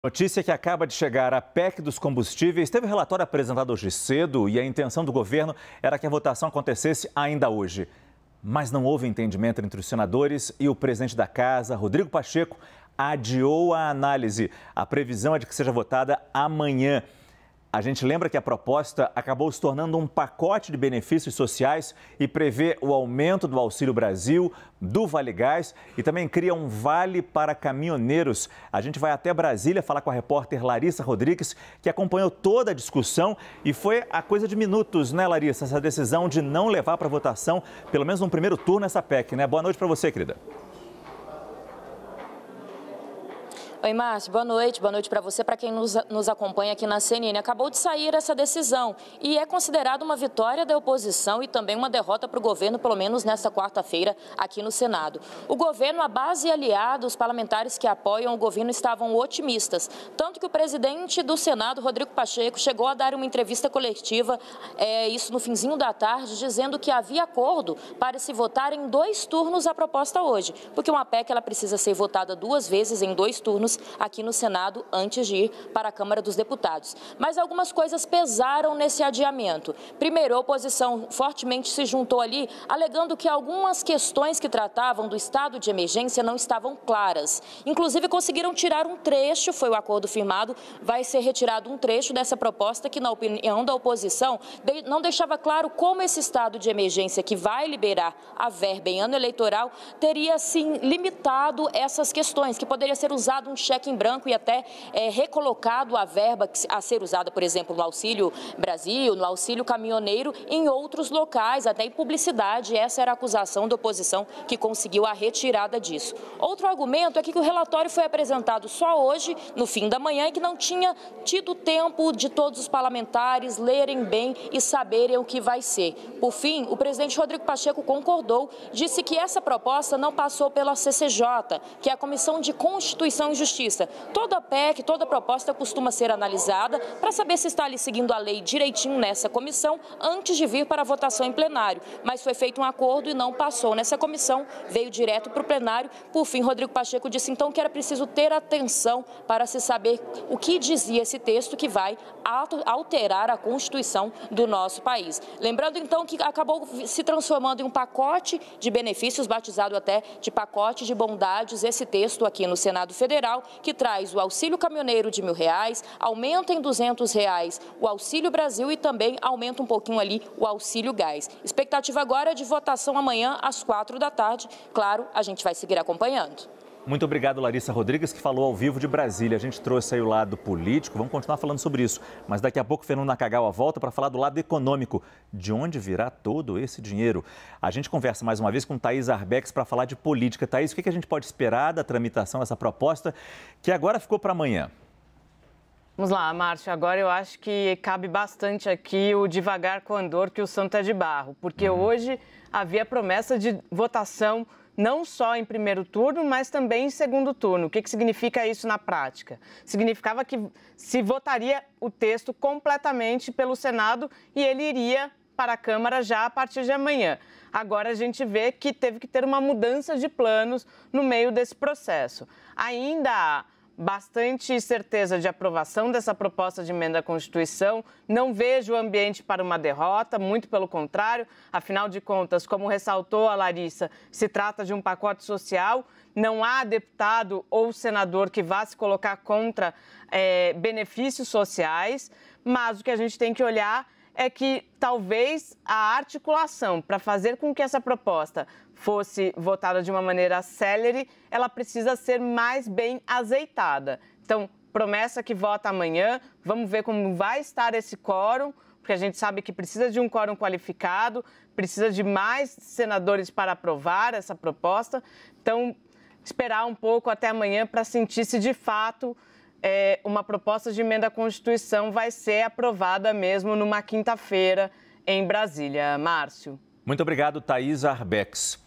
Notícia que acaba de chegar: a PEC dos combustíveis teve relatório apresentado hoje cedo e a intenção do governo era que a votação acontecesse ainda hoje. Mas não houve entendimento entre os senadores e o presidente da casa, Rodrigo Pacheco, adiou a análise. A previsão é de que seja votada amanhã. A gente lembra que a proposta acabou se tornando um pacote de benefícios sociais e prevê o aumento do Auxílio Brasil, do Vale Gás e também cria um vale para caminhoneiros. A gente vai até Brasília falar com a repórter Larissa Rodrigues, que acompanhou toda a discussão e foi a coisa de minutos, né, Larissa? Essa decisão de não levar para votação, pelo menos no primeiro turno, essa PEC, né? Boa noite para você, querida. Oi, Márcio, boa noite para você, para quem nos acompanha aqui na CNN. Acabou de sair essa decisão e é considerada uma vitória da oposição e também uma derrota para o governo, pelo menos nesta quarta-feira aqui no Senado. O governo, a base e aliados, os parlamentares que apoiam o governo estavam otimistas, tanto que o presidente do Senado, Rodrigo Pacheco, chegou a dar uma entrevista coletiva, isso no finzinho da tarde, dizendo que havia acordo para se votar em 2 turnos a proposta hoje, porque uma PEC ela precisa ser votada 2 vezes em 2 turnos aqui no Senado antes de ir para a Câmara dos Deputados. Mas algumas coisas pesaram nesse adiamento. Primeiro, a oposição fortemente se juntou ali, alegando que algumas questões que tratavam do estado de emergência não estavam claras. Inclusive, conseguiram tirar um trecho, foi o acordo firmado, vai ser retirado um trecho dessa proposta que, na opinião da oposição, não deixava claro como esse estado de emergência que vai liberar a verba em ano eleitoral teria, sim, limitado essas questões, que poderia ser usado um cheque em branco e até recolocado a verba a ser usada, por exemplo, no Auxílio Brasil, no Auxílio Caminhoneiro, em outros locais, até em publicidade. Essa era a acusação da oposição que conseguiu a retirada disso. Outro argumento é que o relatório foi apresentado só hoje, no fim da manhã, e que não tinha tido tempo de todos os parlamentares lerem bem e saberem o que vai ser. Por fim, o presidente Rodrigo Pacheco concordou, disse que essa proposta não passou pela CCJ, que é a Comissão de Constituição e Justiça. Toda PEC, toda proposta costuma ser analisada para saber se está ali seguindo a lei direitinho nessa comissão antes de vir para a votação em plenário. Mas foi feito um acordo e não passou nessa comissão, veio direto para o plenário. Por fim, Rodrigo Pacheco disse então que era preciso ter atenção para se saber o que dizia esse texto que vai alterar a Constituição do nosso país. Lembrando então que acabou se transformando em um pacote de benefícios, batizado até de pacote de bondades, esse texto aqui no Senado Federal, que traz o auxílio caminhoneiro de R$1.000, aumenta em R$200 o Auxílio Brasil e também aumenta um pouquinho ali o Auxílio Gás. Expectativa agora é de votação amanhã às 4 da tarde. Claro, a gente vai seguir acompanhando. Muito obrigado, Larissa Rodrigues, que falou ao vivo de Brasília. A gente trouxe aí o lado político, vamos continuar falando sobre isso. Mas daqui a pouco o Fernando Nakagawa volta para falar do lado econômico. De onde virá todo esse dinheiro? A gente conversa mais uma vez com Thaís Arbex para falar de política. Thaís, o que a gente pode esperar da tramitação dessa proposta, que agora ficou para amanhã? Vamos lá, Márcio. Agora eu acho que cabe bastante aqui o devagar com andor, que o santo é de barro. Porque hoje havia promessa de votação não só em primeiro turno, mas também em segundo turno. O que significa isso na prática? Significava que se votaria o texto completamente pelo Senado e ele iria para a Câmara já a partir de amanhã. Agora a gente vê que teve que ter uma mudança de planos no meio desse processo. Ainda há bastante certeza de aprovação dessa proposta de emenda à Constituição. Não vejo ambiente para uma derrota, muito pelo contrário. Afinal de contas, como ressaltou a Larissa, se trata de um pacote social. Não há deputado ou senador que vá se colocar contra benefícios sociais, mas o que a gente tem que olhar é que talvez a articulação para fazer com que essa proposta fosse votada de uma maneira célere, ela precisa ser mais bem azeitada. Então, promessa que vota amanhã, vamos ver como vai estar esse quórum, porque a gente sabe que precisa de um quórum qualificado, precisa de mais senadores para aprovar essa proposta. Então, esperar um pouco até amanhã para sentir se de fato uma proposta de emenda à Constituição vai ser aprovada mesmo numa quinta-feira em Brasília. Márcio. Muito obrigado, Thaís Arbex.